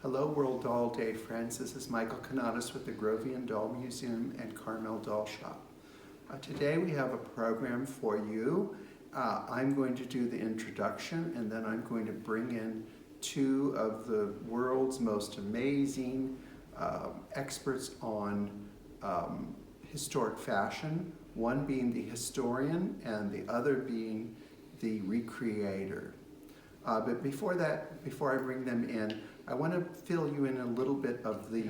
Hello World Doll Day friends, this is Michael Canadas with the Grovian Doll Museum and Carmel Doll Shop. Today we have a program for you. I'm going to do the introduction and then I'm going to bring in two of the world's most amazing experts on historic fashion, one being the historian and the other being the recreator. But before I bring them in, I want to fill you in a little bit of the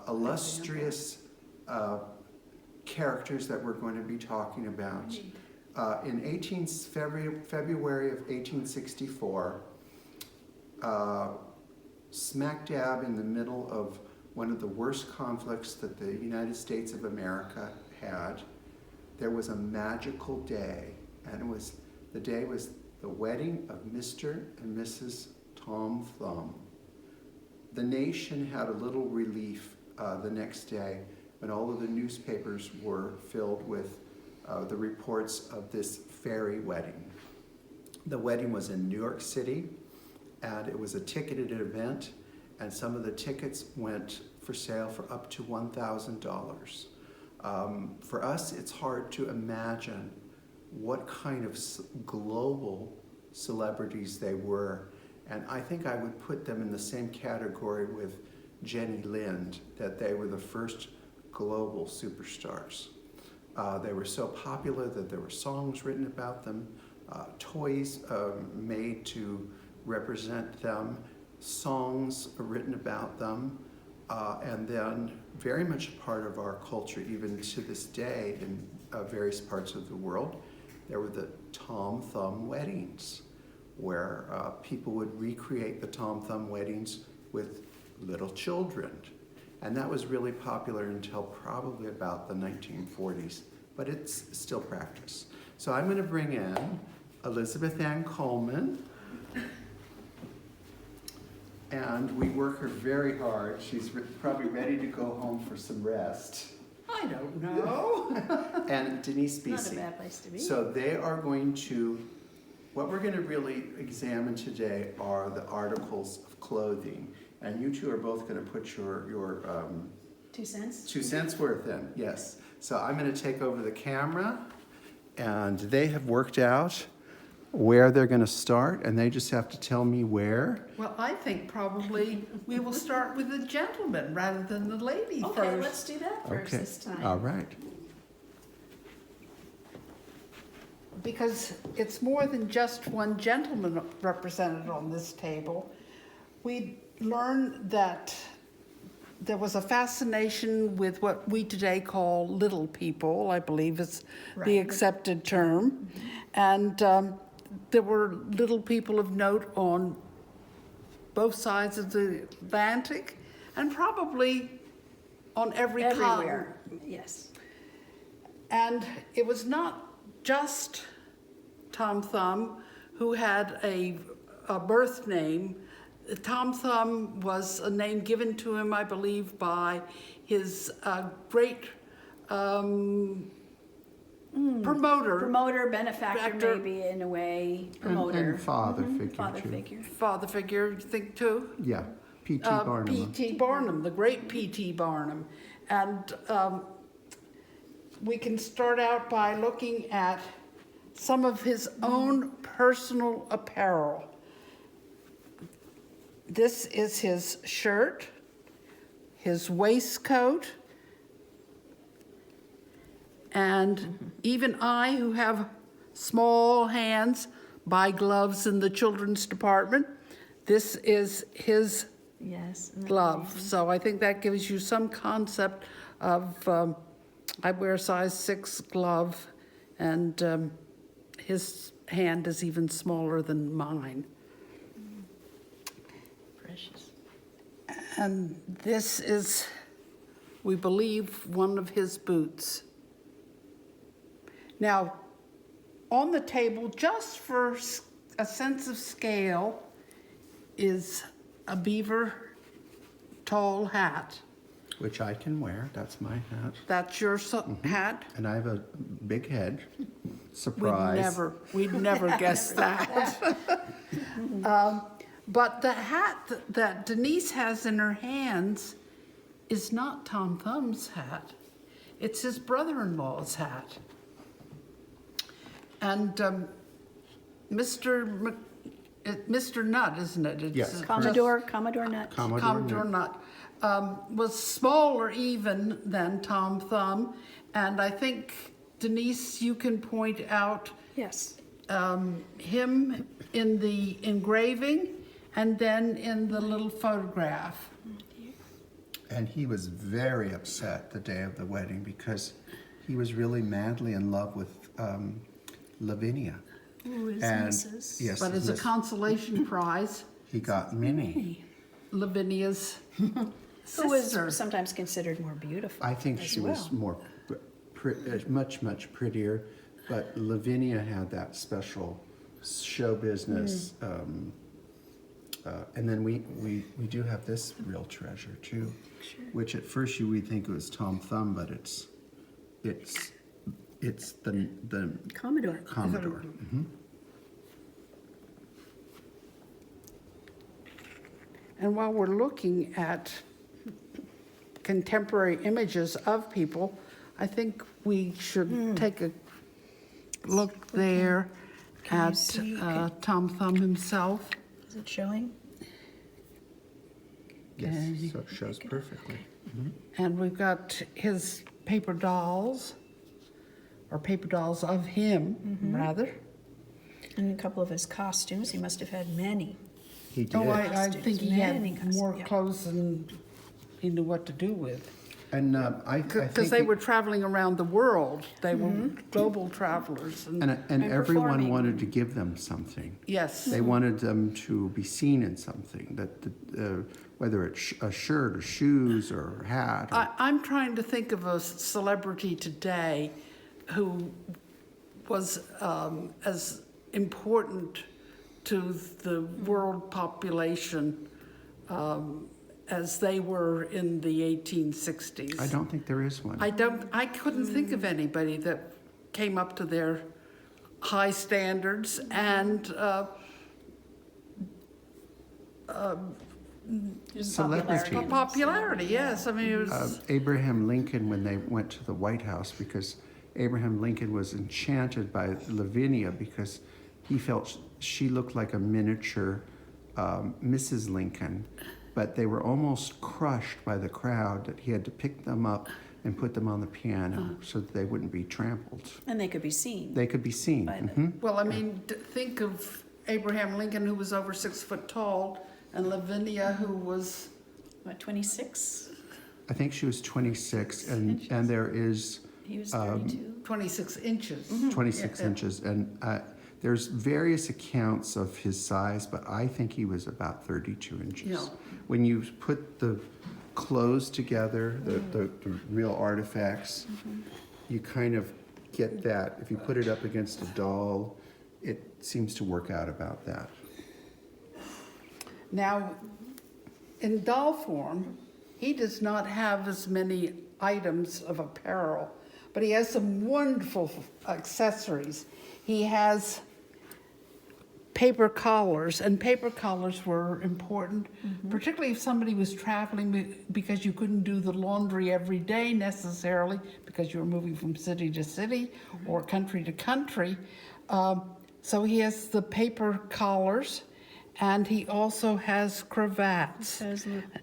illustrious characters that we're going to be talking about. In February of 1864, smack dab in the middle of one of the worst conflicts that the United States of America had, there was a magical day, and the day was the wedding of Mr. and Mrs. Tom Thumb. The nation had a little relief the next day when all of the newspapers were filled with the reports of this fairy wedding. The wedding was in New York City, and it was a ticketed event, and some of the tickets went for sale for up to $1,000. For us, it's hard to imagine what kind of global celebrities they were. And I think I would put them in the same category with Jenny Lind, that they were the first global superstars. They were so popular that there were songs written about them, toys made to represent them, songs written about them, and then very much a part of our culture even to this day in various parts of the world. There were the Tom Thumb weddings, where people would recreate the Tom Thumb weddings with little children. And that was really popular until probably about the 1940s, but it's still practiced. So I'm going to bring in Elizabeth Ann Coleman, and we work her very hard. She's probably ready to go home for some rest. I don't know. And Denise Buese. Not a bad place to be. So they are going to, what we're going to really examine today are the articles of clothing. And you two are both going to put your 2 cents? 2 cents worth in, yes. So I'm going to take over the camera, and they have worked out where they're going to start, and they just have to tell me where. Well, I think probably we will start with the gentleman rather than the lady Okay, first. let's do that first this time. All right. Because it's more than just one gentleman represented on this table. We learned that there was a fascination with what we today call little people, I believe is the accepted term. And there were little people of note on both sides of the Atlantic and probably on everywhere. Continent. Yes. And it was not just Tom Thumb who had a birth name. Tom Thumb was a name given to him, I believe, by his great promoter, benefactor, maybe in a way, promoter. And father figure, Father too. figure. Father figure, you think too? Yeah, P.T. Barnum. P.T. Barnum, the great P.T. Barnum. And we can start out by looking at some of his own personal apparel. This is his shirt, his waistcoat, and even I, who have small hands, buy gloves in the children's department. This is his glove. So I think that gives you some concept of, I wear a size 6 glove, and his hand is even smaller than mine. Precious. And this is, we believe, one of his boots. Now, on the table, just for a sense of scale, is a beaver tall hat. Which I can wear, that's my hat. That's your hat? And I have a big head. Surprise. We'd never guess that. But the hat that Denise has in her hands is not Tom Thumb's hat. It's his brother-in-law's hat. And Mr. Nutt, isn't it? It's Yes. Commodore Nutt. Commodore Nutt was smaller even than Tom Thumb. And I think, Denise, you can point out Yes. him in the engraving and then in the little photograph. And he was very upset the day of the wedding because he was really madly in love with Lavinia. Who is And Mrs.? yes, But as a Miss- consolation prize, he got Minnie. Lavinia's Who is sister. sometimes considered more beautiful. I think as she well. was more, much prettier, but Lavinia had that special show business. And then we do have this real treasure too, which at first you would think it was Tom Thumb, but it's the Commodore. Commodore. And while we're looking at contemporary images of people, I think we should take a look there Can you at see- Tom Thumb himself. Is it showing? Yes, so it shows perfectly. And we've got his paper dolls, or paper dolls of him, rather. And a couple of his costumes. He must have had many. He did. Oh, I Costumes, think he many had costumes, more yeah. clothes than he knew what to do with. And I Because think they he- were traveling around the world. They were global travelers. And and everyone performing. wanted to give them something. yes, They wanted them to be seen in something, that whether it's a shirt or shoes or hat. Or, I'm trying to think of a celebrity today who was as important to the world population as they were in the 1860s. I don't think there is one. I couldn't think of anybody that came up to their high standards and Celebrity. popularity. Yes, I mean it was. Abraham Lincoln, when they went to the White House, because Abraham Lincoln was enchanted by Lavinia because he felt she looked like a miniature Mrs. Lincoln, but they were almost crushed by the crowd that he had to pick them up and put them on the piano so that they wouldn't be trampled. And they could be seen. They could be seen. By the- Mhm. Well, I mean, think of Abraham Lincoln, who was over 6 foot tall, and Lavinia, who was, What, 26? I think she was 26, and there is He was 32. 26 inches. 26 Yeah. inches, and there's various accounts of his size, but I think he was about 32 inches. Yeah. When you put the clothes together, the real artifacts, you kind of get that. If you put it up against a doll, it seems to work out about that. Now, in doll form, he does not have as many items of apparel, but he has some wonderful accessories. He has paper collars, and paper collars were important, particularly if somebody was traveling because you couldn't do the laundry every day necessarily because you were moving from city to city or country to country. So he has the paper collars, and he also has cravats.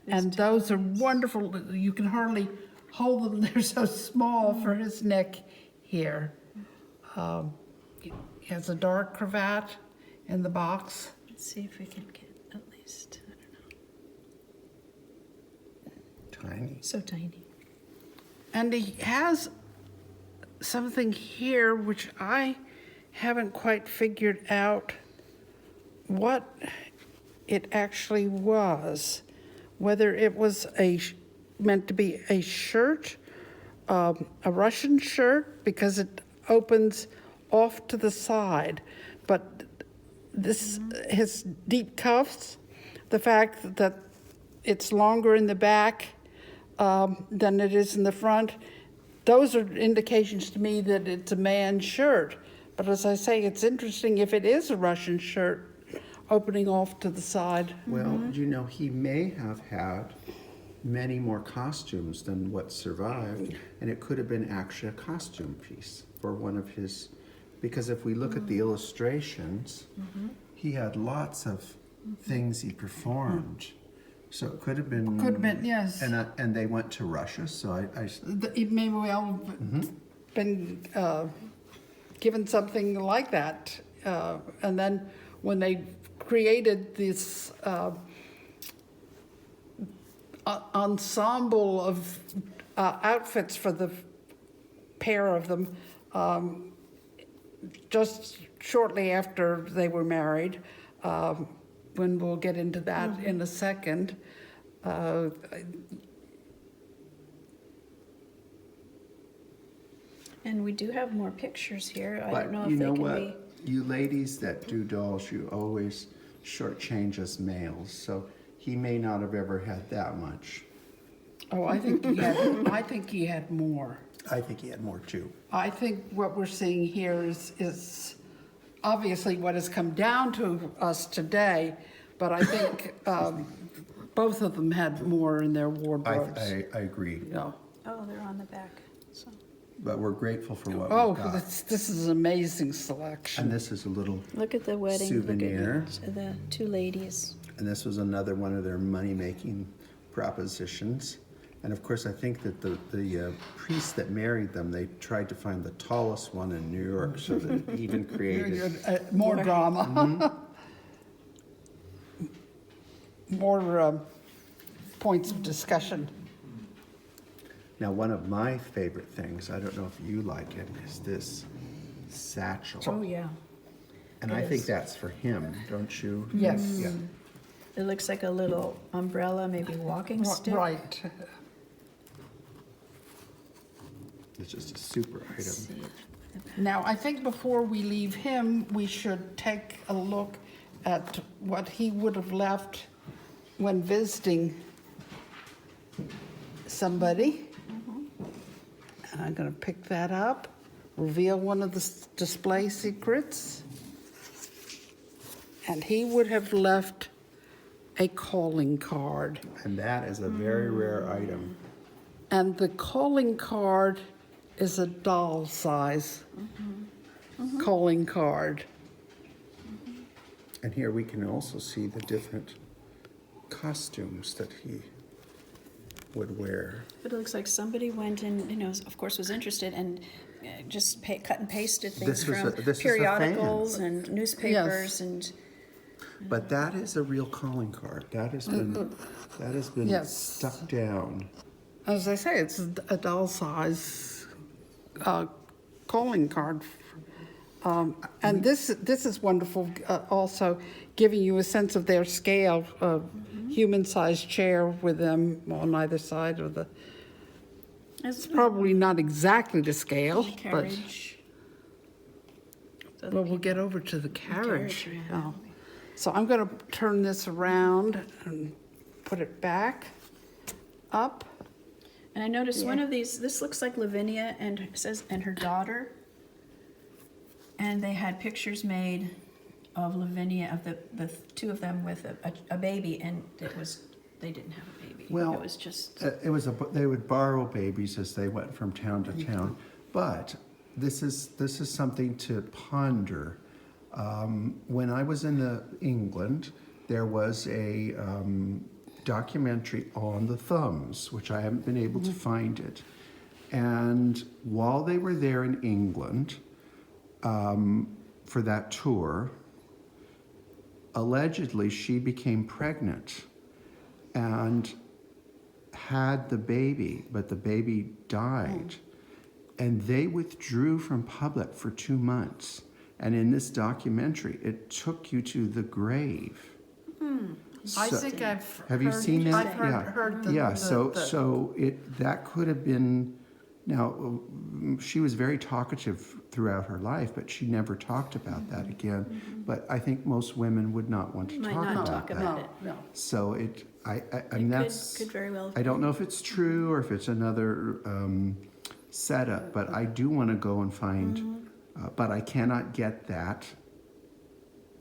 And those are wonderful. You can hardly hold them. They're so small for his neck here. He has a dark cravat in the box. Let's see if we can get at least, I don't know. Tiny. So tiny. And he has something here which I haven't quite figured out what it actually was. Whether it was meant to be a shirt, a Russian shirt, because it opens off to the side. But this, his deep cuffs, the fact that it's longer in the back than it is in the front, those are indications to me that it's a man's shirt. But as I say, it's interesting if it is a Russian shirt opening off to the side. Well, you know, he may have had many more costumes than what survived, and it could have been actually a costume piece for one of his, because if we look at the illustrations, he had lots of things he performed. So it could have been. Could have been, yes. And they went to Russia, so It may well have been given something like that. And then when they created this ensemble of outfits for the pair of them, just shortly after they were married, when we'll get into that in a second, And we do have more pictures here. I but don't know you if they know can what? be. You ladies that do dolls, you always shortchange us males. So he may not have ever had that much. oh, I think he had, I think he had more. I think he had more too. I think what we're seeing here is obviously what has come down to us today, but I think both of them had more in their wardrobes. I agree. Yeah. Oh, they're on the back. So. But we're grateful for what Oh, we've got. this is an amazing selection. And this is a little Look at the wedding. souvenir. Look at the two ladies. And this was another one of their money-making propositions. And of course, I think that the priest that married them, they tried to find the tallest one in New York, so that it even created. More drama. More points of discussion. Now, one of my favorite things, I don't know if you like it, is this satchel. Oh, yeah. And it I think is. that's for him, don't you? Yes. Yeah. It looks like a little umbrella, maybe walking stick. Right. It's just a super item. Let's see. Now, I think before we leave him, we should take a look at what he would have left when visiting somebody. And I'm going to pick that up, reveal one of the display secrets. And he would have left a calling card. And that is a very rare item. And the calling card is a doll size calling card. And here we can also see the different costumes that he would wear. But it looks like somebody went and, of course, was interested and just cut and pasted things This was from this is a fan. periodicals and newspapers and. But that is a real calling card. That has been Yes. stuck down. As I say, it's a doll size calling card. And this is wonderful, also giving you a sense of their scale, human-sized chair with them on either side of the. It's probably not exactly to scale, but Carriage. well, we'll get over to the carriage. carriage, yeah. now. So I'm going to turn this around and put it back up. And I noticed one of these, this looks like Lavinia and it says, and her daughter. And they had pictures made of Lavinia, of the two of them with a baby, and they didn't have a baby. Well, it was just. They would borrow babies as they went from town to town. But this is something to ponder. When I was in England, there was a documentary on the thumbs, which I haven't been able to find it. And while they were there in England for that tour, allegedly she became pregnant and had the baby, but the baby died. And they withdrew from public for 2 months. And in this documentary, it took you to the grave. I So- think I've Have you heard- seen that? I've heard the, yeah. the- So the- so that could have been. Now, she was very talkative throughout her life, but she never talked about that again. But I think most women would not want to Might talk not about talk that. about it. No. So and that's. Could very well. I don't know if it's true or if it's another setup, but I do want to go and find. But I cannot get that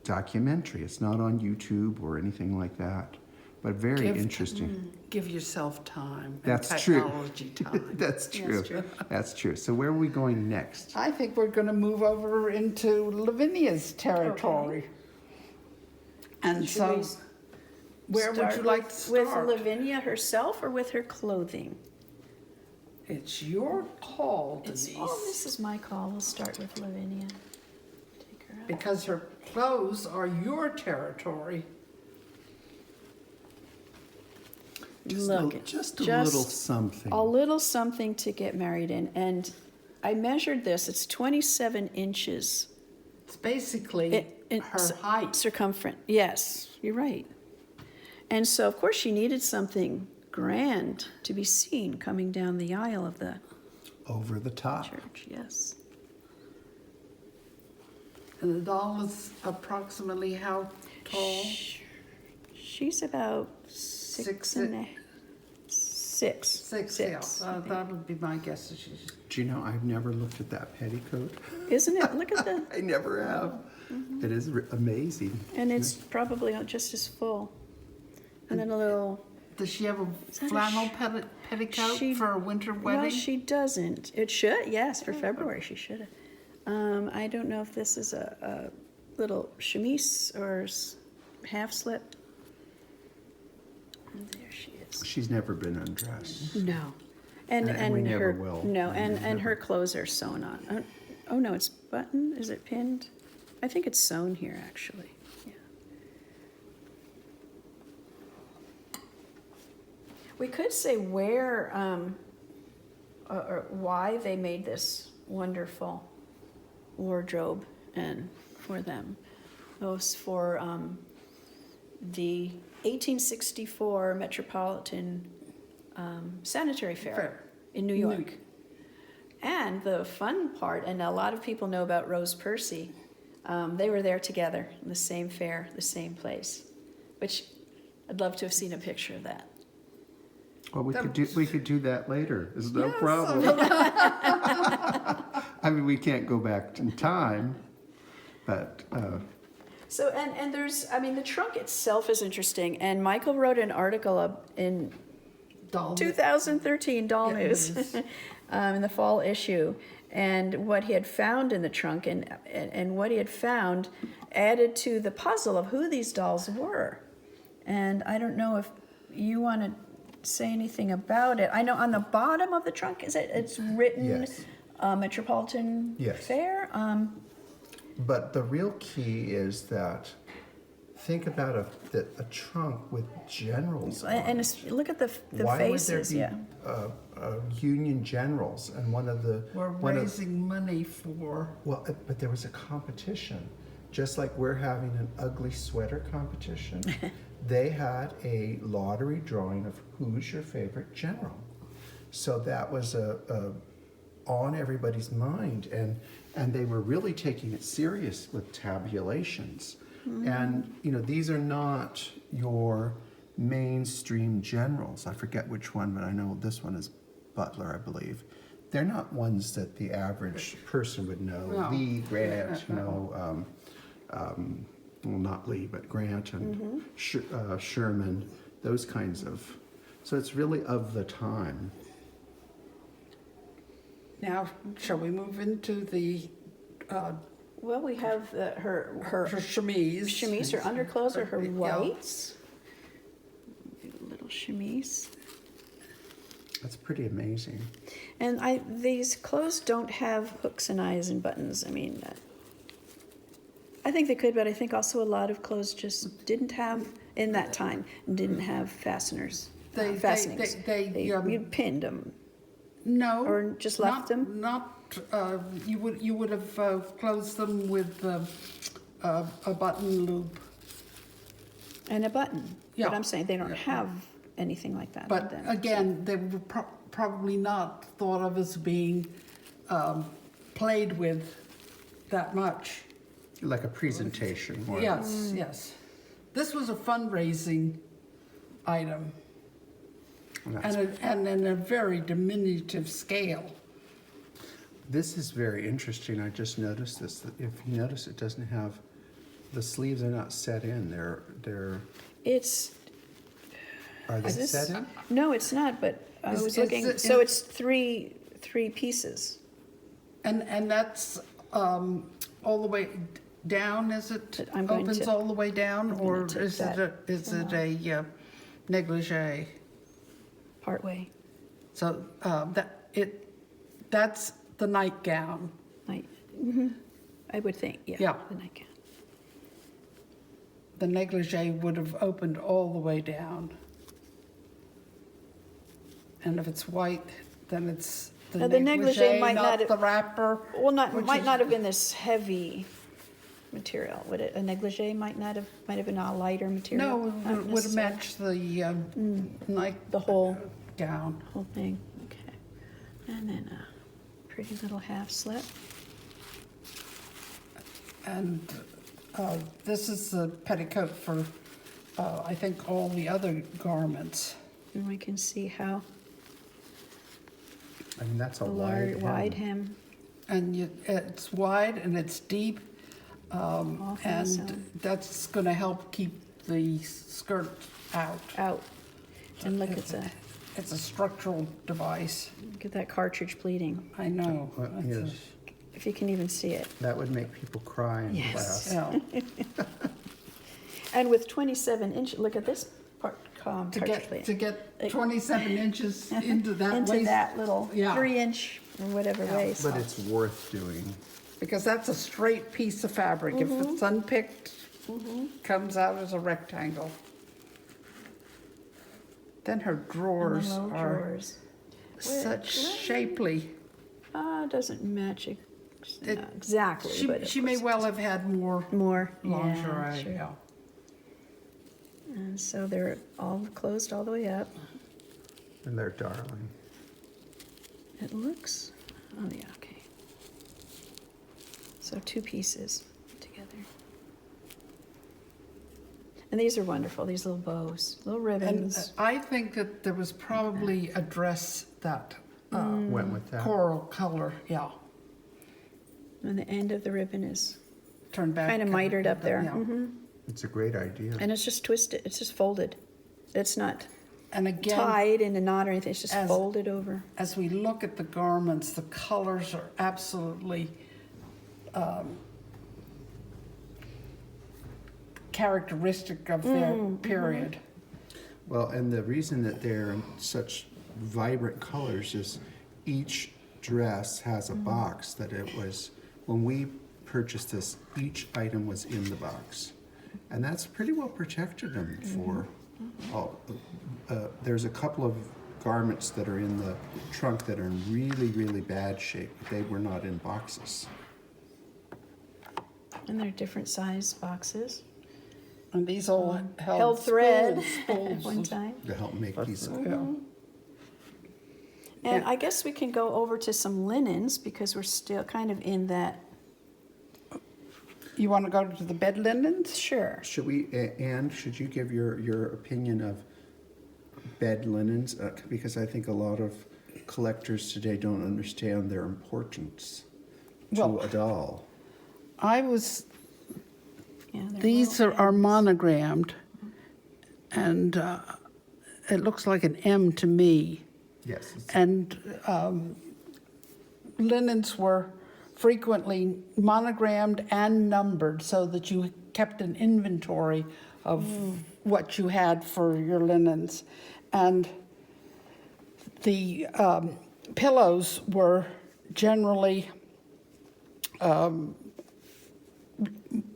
documentary. It's not on YouTube or anything like that, but very interesting. Give yourself time. And That's true. technology time. That's true. That's true. That's true. So where are we going next? I think we're going to move over into Lavinia's territory. And Should so, we where would you like to With start? Lavinia herself or with her clothing? It's your call, It's, Denise. oh, this is my call. We'll start with Lavinia. Take her out. Because her clothes are your territory. Look, just a little something. A little something to get married in. And I measured this. It's 27 inches. It's basically her height. Circumference. Yes, you're right. And so, of course, she needed something grand to be seen coming down the aisle of the Over the top. church. Yes. And the doll is approximately how tall? She's about six and a six. Six, I yeah. think. That would be my guess. That she's Do you know, I've never looked at that petticoat. Isn't it? Look at the, I never have. It is amazing. and it's probably just as full. And then a little. Does she have a that a flannel sh- petticoat she- for a winter wedding? Well, she doesn't. It should, yes, for February she should have. I don't know if this is a little chemise or half slip. There she is. She's never been undressed. No. And And we never her will. no, We and never. her clothes are sewn on. Oh no, it's buttoned. Is it pinned? I think it's sewn here actually. Yeah. We could say where or why they made this wonderful wardrobe and for them. It was for the 1864 Metropolitan Sanitary Fair in New York. And the fun part, and a lot of people know about Rose Percy, they were there together in the same fair, the same place, which I'd love to have seen a picture of that. Well, we could do that later. There's no Yes. problem. I mean, we can't go back in time, but So, and there's, I mean, the trunk itself is interesting, and Michael wrote an article up in Doll. 2013 Doll Yeah, News in the fall issue, and what he had found in the trunk and what he had found added to the puzzle of who these dolls were. And I don't know if you want to say anything about it. I know on the bottom of the trunk, it's written Yes. Metropolitan Yes. Fair. But the real key is that think about a trunk with generals on And it. look at the Why faces, would yeah. there be Union generals and one of the We're one of- raising money for. well, but there was a competition, just like we're having an ugly sweater competition. They had a lottery drawing of who's your favorite general, so that was on everybody's mind, and they were really taking it serious with tabulations. And you know, these are not your mainstream generals. I forget which one, but I know this one is Butler, I believe. They're not ones that the average person would know. No. Lee, Grant, you know, well, not Lee, but Grant and Sherman, those kinds of. So it's really of the time. Now, shall we move into the Well, we have her chemise? her underclothes are her Yeah. whites. Little chemise. That's pretty amazing. And these clothes don't have hooks and eyes and buttons. I mean, I think they could, but I think also a lot of clothes just didn't have, in that time, didn't have fasteners, fastenings. You pinned them. No. Or just left not, them? Not. You would have closed them with a button loop. And a button. Yeah. But I'm saying they don't Yeah. have anything like that. But then. again, they were probably not thought of as being played with that much. Like a presentation. Or, Yes, yes. This was a fundraising item, and in a very diminutive scale. This is very interesting. I just noticed this. That if you notice, it doesn't have the sleeves are not set in. It's, Are they is this? set in? No, it's not, but I Is- was is looking, it- so is- it's three pieces. And that's all the way down, is it? But I'm going Opens to- all the way down, I'm gonna or take is it that a negligee? Partway. So that's the nightgown. I would think, yeah. Yeah. The nightgown. The negligee would have opened all the way down. And if it's white, then it's the Now, the negligee might not not have- the wrapper. Well, which might is- not have been this heavy material, would it? A negligee might have been a lighter material? No, Not it would have necessarily. matched the night The whole gown. thing, okay. And then a pretty little half slip. And this is the petticoat for, I think, all the other garments. And we can see how I mean, that's a the wide wide hem. hem. And it's wide and it's deep, All hands and that's going to help keep the skirt out. out. And look at It's a structural device. that cartridge pleating, I know. Well, That's a- yes, if you can even see it. that would make people cry in Yes. class. Yeah. And with 27 inch, look at this part, To cartridge get pleating. 27 inches into that Into waist, that little Yeah. 3-inch or whatever Yeah. waist. But it's worth doing. because that's a straight piece of fabric. If it's unpicked, comes out as a rectangle. Then her And drawers the low are drawers. such shapely. Doesn't match It- exactly, but She may well have had more more lingerie. Yeah, sure. Yeah. And so they're all closed all the way up. And they're darling. It looks, oh yeah, okay. So 2 pieces together. And these are wonderful, these little bows, little And ribbons. I think that there was probably a dress that Went with that. coral color, yeah, And the end of the ribbon is turned back. kind of mitered up there. Yeah. It's a great idea. And it's just twisted, it's just folded. It's not And again, tied in a knot or anything, it's just as- folded over. as we look at the garments, the colors are absolutely characteristic of their period. Well, and the reason that they're in such vibrant colors is each dress has a box that it was, when we purchased this, each item was in the box. And that's pretty well protected them for, there's a couple of garments that are in the trunk that are in really, really bad shape, but they were not in boxes. And they're different size boxes. And these all Held thread at spools one of- time. To help make these. Yeah. And I guess we can go over to some linens because we're still kind of in that. You want to go to the bed linens? Sure. Should we, and should you give your opinion of bed linens? Because I think a lot of collectors today don't understand their importance to Well, a doll. I was, Yeah, they're these little are ends. monogrammed, and it looks like an M to me. Yes. it's- And linens were frequently monogrammed and numbered so that you kept an inventory of what you had for your linens. And the pillows were generally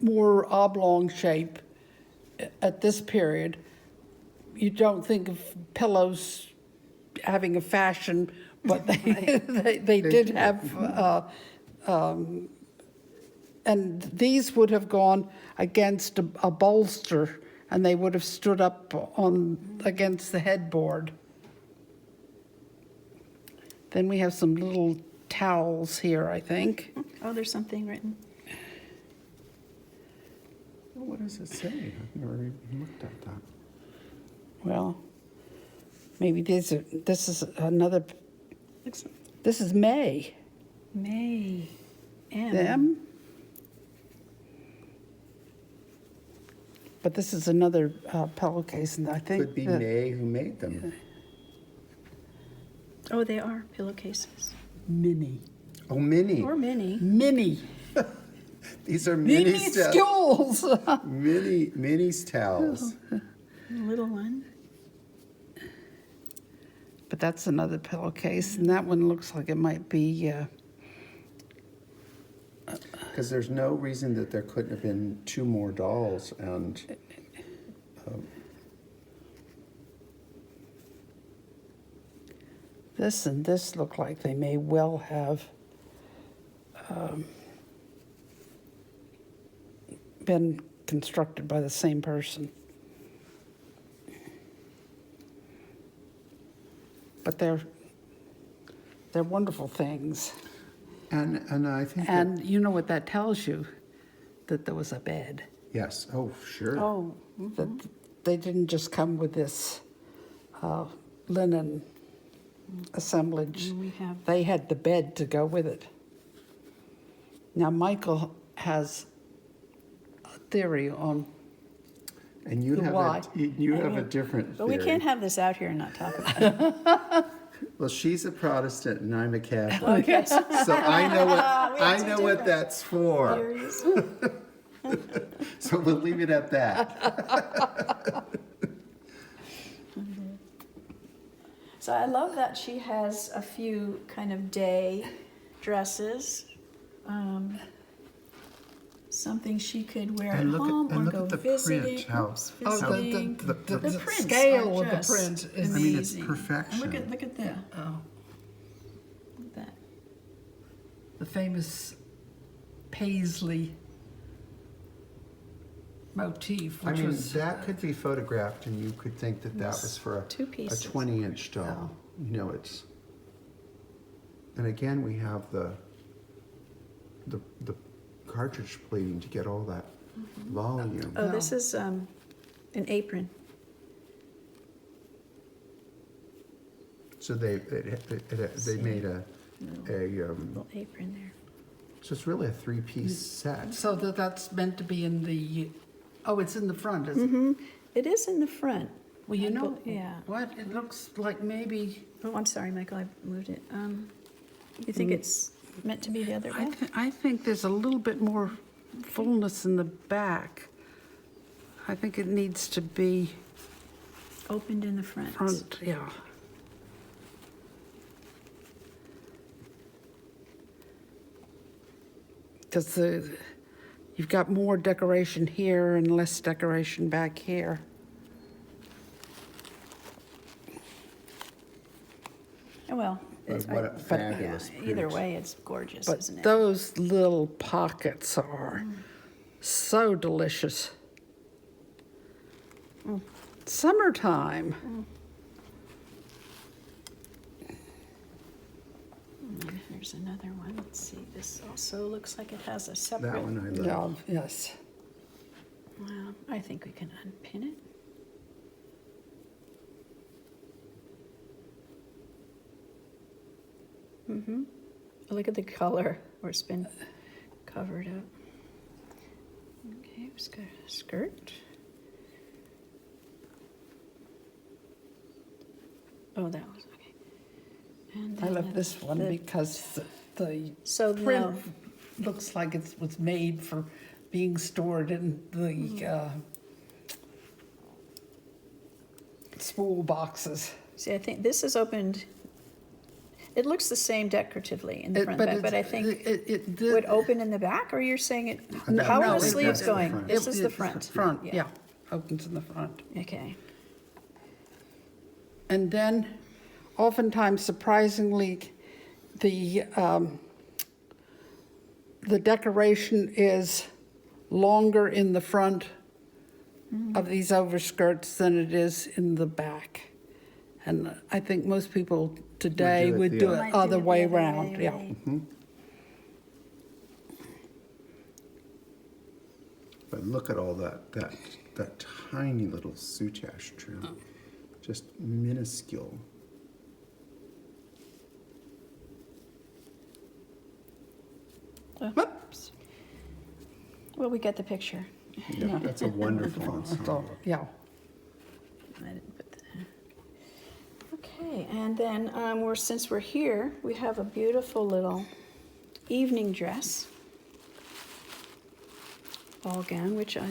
more oblong shape at this period. You don't think of pillows having a fashion, but they did have, and these would have gone against a bolster, and they would have stood up against the headboard. Then we have some little towels here, I think. Oh, there's something written. Well, what does it say? I've never even looked at that. Well, maybe this is another, Looks this is May. May. M. Them? But this is another pillowcase, and I think Could be that- May who made them. Oh, they are pillowcases. Mini. Oh, Minnie. Or mini. Mini. These are Mini Minnie's towels. skills. Minnie's towels. A little one. But that's another pillowcase, and that one looks like it might be, Because there's no reason that there couldn't have been 2 more dolls, and this and this look like they may well have been constructed by the same person. But they're wonderful things. and I think that, And you know what that tells you? That there was a bed. yes, oh sure. Oh, That they didn't just come with this linen assemblage. we have, They had the bed to go with it. Now, Michael has a theory on, And you have Why? you have a different but we theory. can't have this out here and not talk about it. Well, she's a Protestant and I'm a Catholic, Okay. so I know what We have I two know what different that's for. Theories. So we'll leave it at that. So I love that she has a few kind of day dresses. Something she could wear at And look at- home and or look go at the visiting. print, how- Oops, Oh, the- visiting. the prints scale are of the just print is- I mean, it's amazing. perfection. And look at that. oh, Look at that. the famous Paisley motif, I which mean, was that could be photographed and you could think that that was for a Two pieces. 20-inch doll. You know, it's, and again, we have the cartridge pleating to get all that volume. Oh, this is an apron. So they made a Little apron there. so it's really a 3-piece set. so that's meant to be in the. Oh, it's in the front, isn't it? It is in the front. Well, you I know, bel- yeah. what? It looks like maybe. Oh, I'm sorry, Michael, I moved it. You think it's meant to be the other way? I think there's a little bit more fullness in the back. I think it needs to be Opened in the front. front, yeah. Because you've got more decoration here and less decoration back here. Oh, well, But what a yeah, fabulous either print. way, it's gorgeous, But isn't it? those little pockets are so delicious. Summertime. There's another one. Let's see. This also looks like it has a That separate. one I love. Yeah, yes. Well, I think we can unpin it. Mm-hmm. Look at the color where it's been covered up. Okay, it's got a skirt. Oh, that was okay. And I then love this one the- because the So now, print looks like it was made for being stored in the spool boxes. see, I think this is opened. It looks the same decoratively in the front and back, but I think would open in the back, or you're saying it? No, How no, are the it sleeves does in the going? front. This is the front. Front, yeah, opens in the front. Okay. And then, oftentimes, surprisingly, the decoration is longer in the front of these overskirts than it is in the back. And I think most people today Would would do do it it Might do other it the way other around, way, yeah. right. But look at all that tiny little soutache trim. Just minuscule. Whoops. Well, we get the picture. Yeah, that's a wonderful So, ensemble. yeah. I didn't put that. Okay, and then since we're here, we have a beautiful little evening dress, ball gown, which I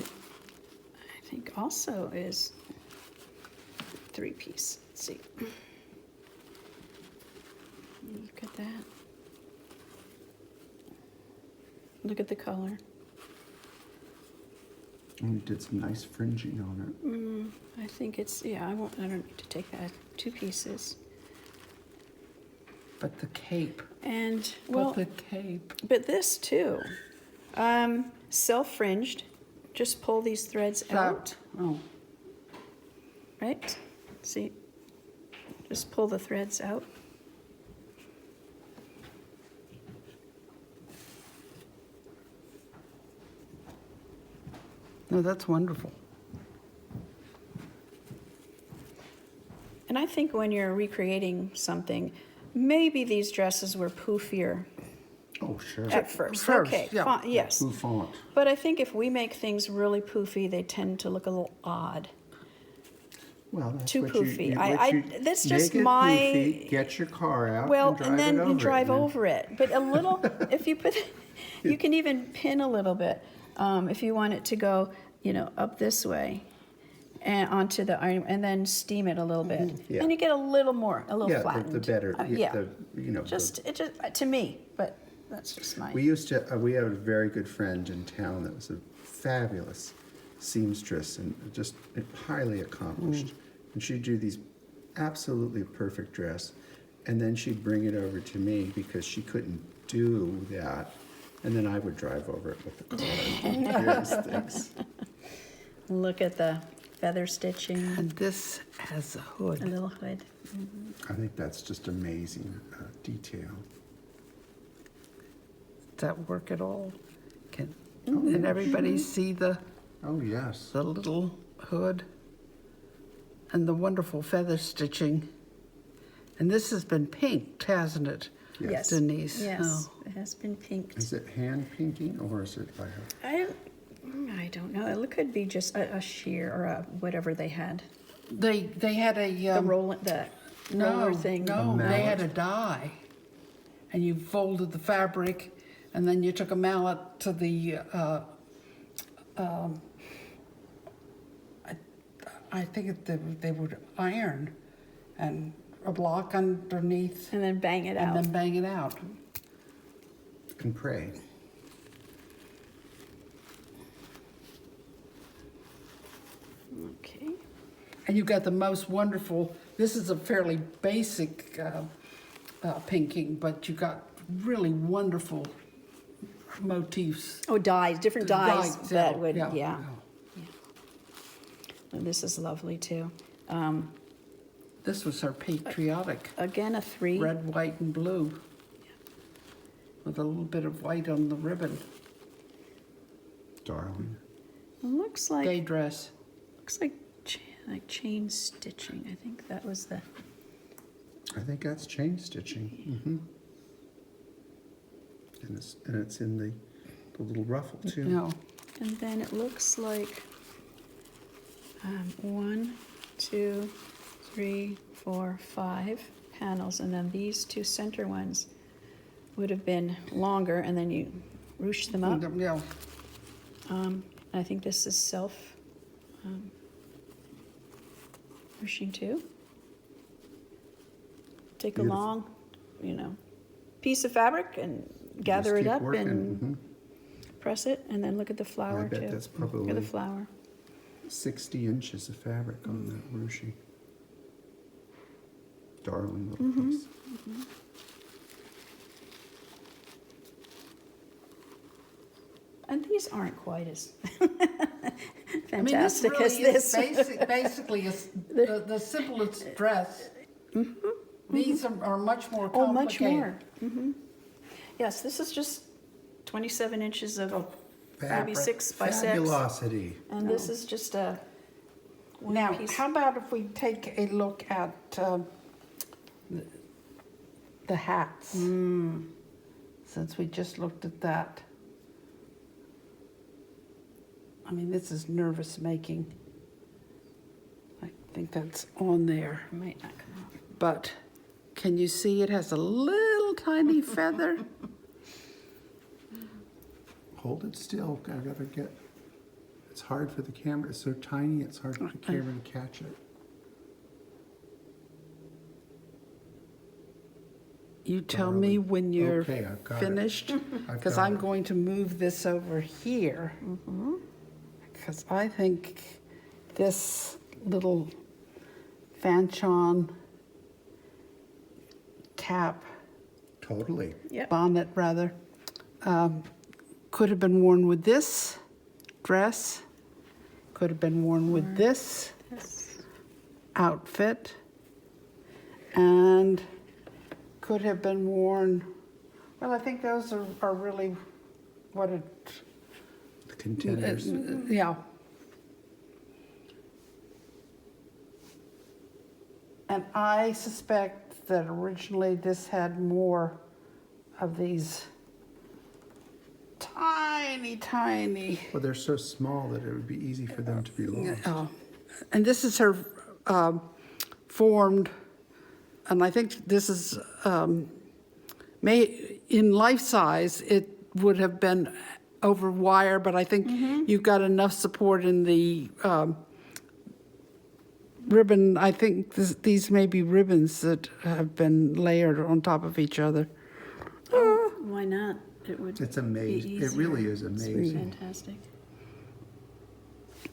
think also is 3-piece. Let's see. Look at that. Look at the color. And you did some nice fringing on it. I think it's, yeah, I don't need to take that. 2 pieces. But the cape. And, well, But the cape. but this too, self-fringed, just pull these threads out, Oh, right? See, just pull the threads out. no, that's wonderful. And I think when you're recreating something, maybe these dresses were poofier Oh, sure. at first. First, Okay, yeah. fine, yes. Bouffant. But I think if we make things really poofy, they tend to look a little odd. Well, that's Too what poofy. You, that's just make it my- poofy, get your car out Well, and then drive it you over drive it. over it. But a little, if you put, you can even pin a little bit if you want it to go, up this way and onto the iron, and then steam it a little bit, Yeah. and you get a little Yeah, flattened. the better. Yeah, The just to me, but that's just mine. We used to. We had a very good friend in town that was a fabulous seamstress and just highly accomplished. And she'd do these absolutely perfect dress, and then she'd bring it over to me because she couldn't do that, and then I would drive over it with the car. and various things. Look at the feather stitching, And this has a a hood. little hood. I think that's just amazing detail. Does that work at all? Can everybody see the Oh yes. little hood? And the wonderful feather stitching. And this has been pinked, hasn't it? Yes. Denise? Yes, Oh. it has been pinked. Is it hand pinking or is it by her? I don't know. It could be just a shear or a whatever they had. They had a The roller thing. No, A they had mallet? a die, and you folded the fabric, and then you took a mallet to the. I think they would iron, and a block underneath, And then bang it and out. then bang it out. And pray. Okay. And you got the most wonderful. This is a fairly basic pinking, but you got really wonderful motifs. Oh, dyes, different dyes Dyes, that yeah, would, yeah, yeah. And this is lovely too. This was her patriotic. Again, a 3. Red, white, and blue. With a little bit of white on the ribbon. Darling. It looks like Day dress. like chain stitching. I think that was the. I think that's chain stitching. And it's in the little ruffle too. No. And then it looks like 1, 2, 3, 4, 5 panels, and then these 2 center ones would have been longer, and then you ruche them up. Yeah. I think this is self ruching too. Take Beautiful. a long, piece of fabric and gather Just it keep up working. and press it, and then look at the flower I bet too. that's Look at probably the flower. 60 inches of fabric on that ruching. Darling little piece. And these aren't quite as I mean, this fantastic really as is this. basically the simplest dress. These are much more Oh, complicated. much more. Yes, this is just 27 inches of maybe Fabric. 6 by 6. Fabulosity. And this is just a one Now, piece. how about if we take a look at the hats? Since we just looked at that. I mean, this is nervous making. I think that's on there. It might not come out. But can you see it has a little tiny feather? Hold it still. I gotta get. It's hard for the camera. It's so tiny. It's hard for the camera to catch it. You tell me when you're Okay, I've got it. finished, I've because got I'm it. going to move this over here. Because I think this little Fanchon cap Totally. Yep. bonnet rather, could have been worn with this dress, could have been worn with this Yes. outfit, and could have been worn, well, I think those are really what it, The contenders. yeah. And I suspect that originally this had more of these tiny, Well, they're so small that it would be easy for them to be lost. and this is her formed, and I think this is, in life size, it would have been over wire, but I think you've got enough support in the ribbon. I think these may be ribbons that have been layered on top of each other. Why not? It would. It's amazing. It really is It's amazing. fantastic.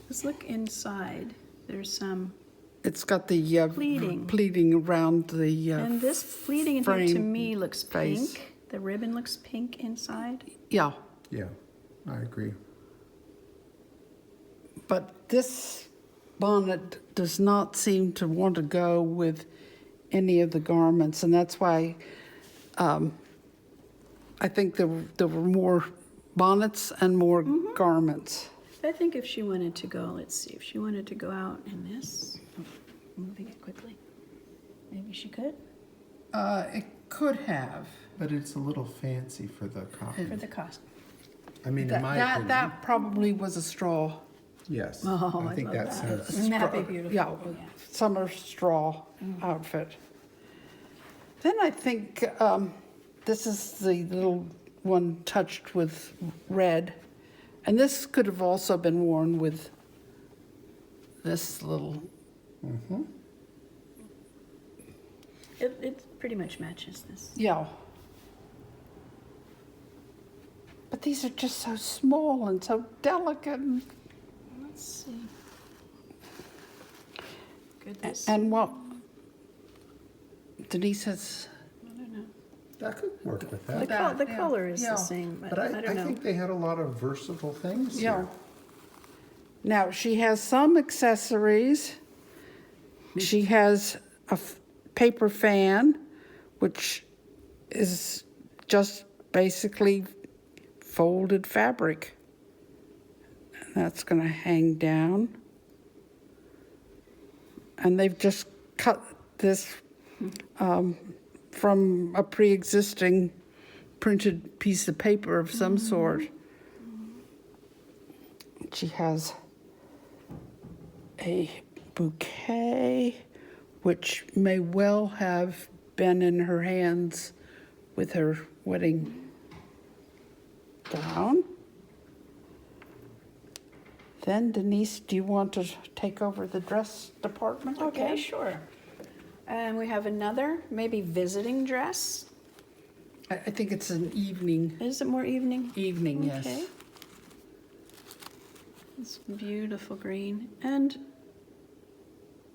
Let's look inside. There's some, It's got the Pleating. pleating around the and this pleating in here to frame me looks face. pink. The ribbon looks pink inside. yeah. Yeah, I agree. But this bonnet does not seem to want to go with any of the garments, and that's why I think there were more bonnets and more garments. I think if she wanted to go, let's see, if she wanted to go out in this, moving it quickly, maybe she could It could have. But it's a little fancy for the copy. for the cost. I mean, in my opinion, That probably was a straw. yes. Oh, I think love that that. says. Wouldn't that be beautiful? Yeah, Yeah. summer straw outfit. Then I think this is the little one touched with red. And this could have also been worn with this little, Mm-hmm. It pretty much matches this. yeah. But these are just so small and so delicate. Let's see. Goodness. And what Denise has, I don't know. That could work with The, that. yeah, color is yeah. the same, but But I don't I know. think they had a lot of versatile things yeah. here. Now, she has some accessories. She has a paper fan, which is just basically folded fabric. And that's going to hang down. And they've just cut this from a pre-existing printed piece of paper of some sort. She has a bouquet, which may well have been in her hands with her wedding gown. Then Denise, do you want to take over the dress department Okay, again? sure. And we have another, maybe visiting dress. I think it's an evening, Is it more evening? yes. Okay. It's beautiful green. And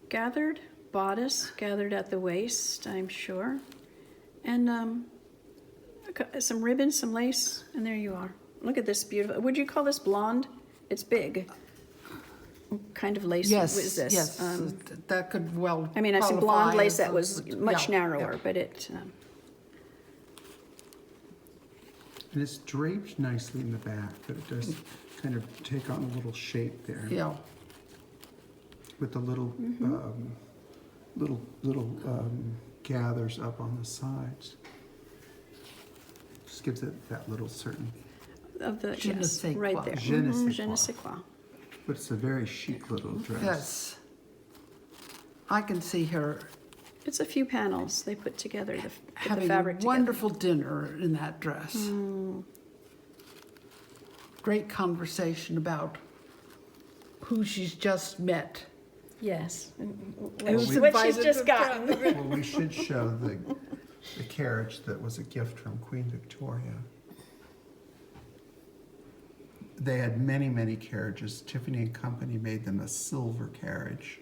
gathered bodice, gathered at the waist, I'm sure. And some ribbon, some lace, and there you are. Look at this beautiful. Would you call this blonde? It's big. What kind of lace Yes, was this? yes, that could well I mean, I said blonde qualify lace as that a- was much yeah, narrower, yeah. but it. And it's draped nicely in the back, but it does kind of take on a little shape there. Yeah, With the little, gathers up on the sides. Just gives it that little certain. Of the Je ne yes, sais right quoi. there. Je ne sais Je ne quoi. sais quoi. But it's a very chic little dress. Yes. I can see her It's a few panels they put together to put the having fabric a together. wonderful dinner in that dress. Great conversation about who she's just met. Yes. Who's What she's invited just to gotten. Well, we should show the carriage that was a gift from Queen Victoria. They had many, many carriages. Tiffany and Company made them a silver carriage,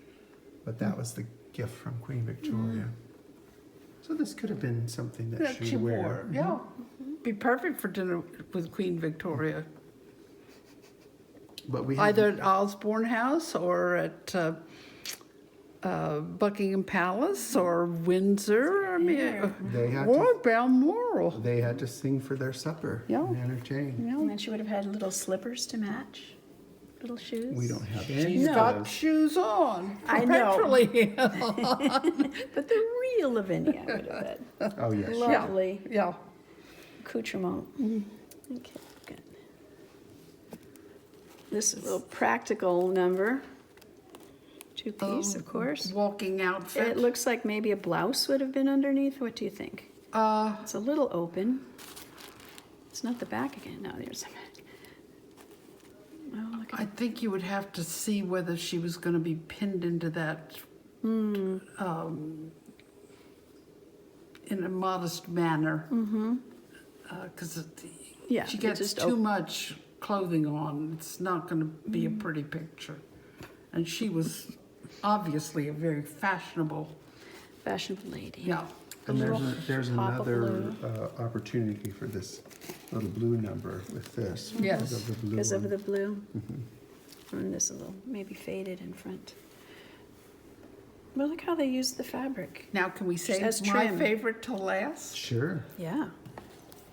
but that was the gift from Queen Victoria. So this could have been something that That she she would wear. wore. Yeah. Be perfect for dinner with Queen Victoria. But we have, Either at Osborne House or at Buckingham Palace or Windsor. I mean, They had or Balmoral. they had to sing for their supper Yeah. and entertain. And then she would have had little slippers to match, little shoes. We don't have any She's of got those. shoes on. I know. Perpetually. But the real Lavinia would have had Oh, yes. lovely Yeah. accoutrement. Okay, good. This is a little practical number. Two-piece, of course. Walking outfit. It looks like maybe a blouse would have been underneath. What do you think? It's a little open. It's not the back again. No, there's the back. Oh, look at I think you would have to see whether she was going to be pinned into that in a modest manner. Because Yeah, she it gets just too much clothing on. It's not going to be a pretty picture. And she was obviously a very fashionable. fashionable lady. Yeah. And Little there's pop of another opportunity for this little blue number with this. Yes. Because of the blue Because of one. the blue. And this a little maybe faded in front. But look how they used the fabric. Now, can we say has it's my trim. favorite to last? Sure. Yeah.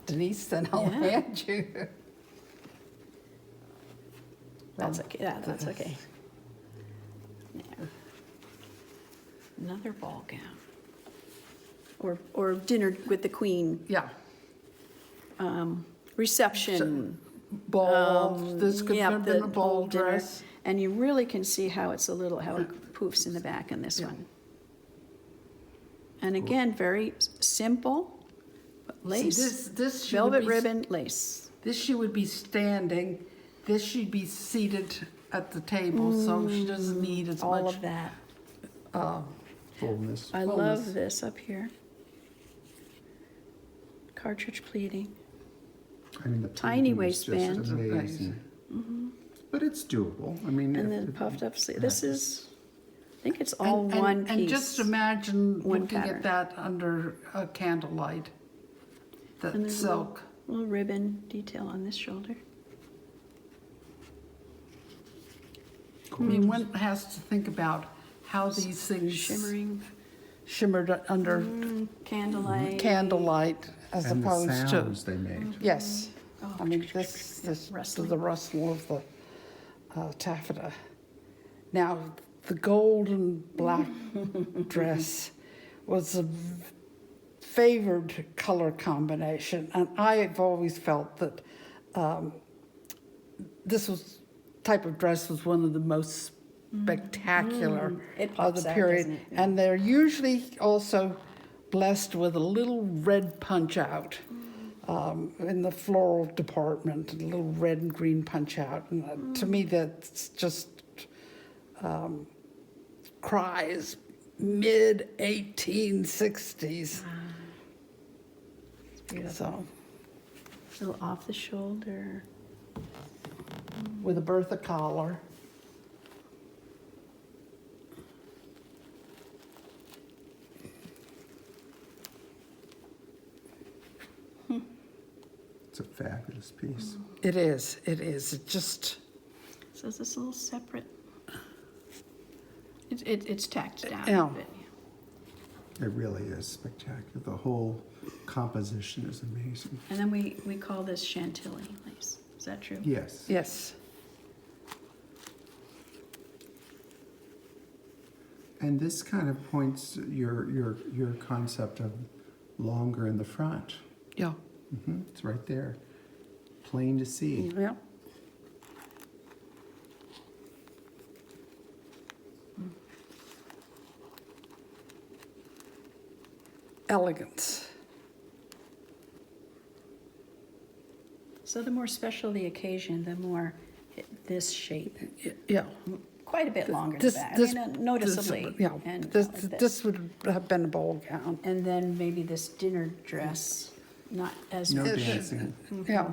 Denise, then I'll Yeah. hand you. That's okay. Yeah, that's okay. There. Another ball gown. Or dinner with the queen. Yeah. Reception. Ball. This could yeah, have been the a ball whole dinner. dress. And you really can see how it's a little, how it poofs in the back on this Yeah. one. And again, very simple, but lace. See, this she would Velvet be- ribbon, lace. This she would be standing. This she'd be seated at the table, so she doesn't need as All much. of that. Fullness. I Fullness. love this up here. Cartridge pleating. I mean, the Tiny pleating is just waistband. amazing. But it's doable. I mean, And if- then if- puffed up sleeve. This is, I think it's all and, one and piece. just imagine One looking pattern. at that under a candlelight. That And there's a silk. little ribbon detail on this shoulder. I mean, one has to think about how these things Shimmering shimmered under candlelight. candlelight as and the opposed sounds to. they made. Yes. Oh, I mean, this Rustling. the rustle of the taffeta. Now, the gold and black dress was a favored color combination, and I've always felt that this type of dress was one of the most spectacular It of pops the out, period, doesn't it? and they're usually also blessed with a little red punch out. In the floral department, a little red and green punch out. And to me, that's just cries mid 1860s. So, A little off the shoulder. with a Bertha collar. It's a fabulous piece. It is. It is. It just. So is this a little separate? It's tacked down Yeah. a bit. It really is spectacular. The whole composition is amazing. And then we call this Chantilly lace. Is that true? Yes. Yes. And this kind of points your concept of longer in the front. Yeah. It's right there, plain to see. Yeah. elegance. So the more special the occasion, the more this shape, Yeah. quite a bit longer than This, that. this, I mean, noticeably. yeah, And this, like this would have been a ball gown. And then maybe this dinner dress, not as No It- dancing. Yeah,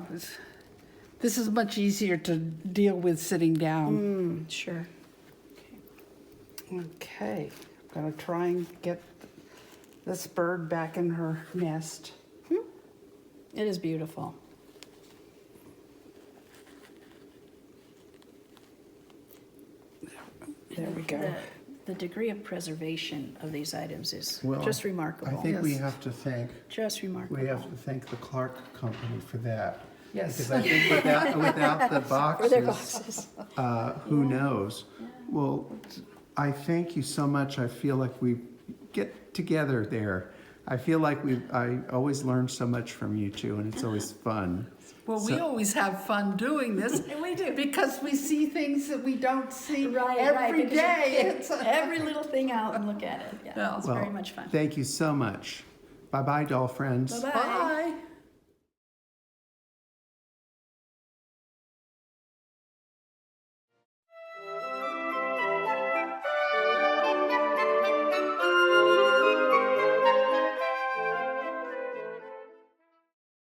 this is much easier to deal with sitting down. Sure. Okay, I'm gonna try and get this bird back in her nest. It is beautiful. There we go. The degree of preservation of these items is Well, just I remarkable. think we Yes. have to thank Just remarkable. We have to thank the Clark Company for that. Yes. Because I think without the For their boxes, boxes. who knows? Well, I thank you so much. I feel like we get together there. I feel like I always learn so much from you two, and it's always fun. Well, we So- always have fun doing this. We do. Because we see things that we don't see Right, every because you day. pick It's every little thing out and look at it. Yeah, Yeah. it's Well, very much fun. Thank you so much. Bye-bye, doll friends. Bye-bye. Bye.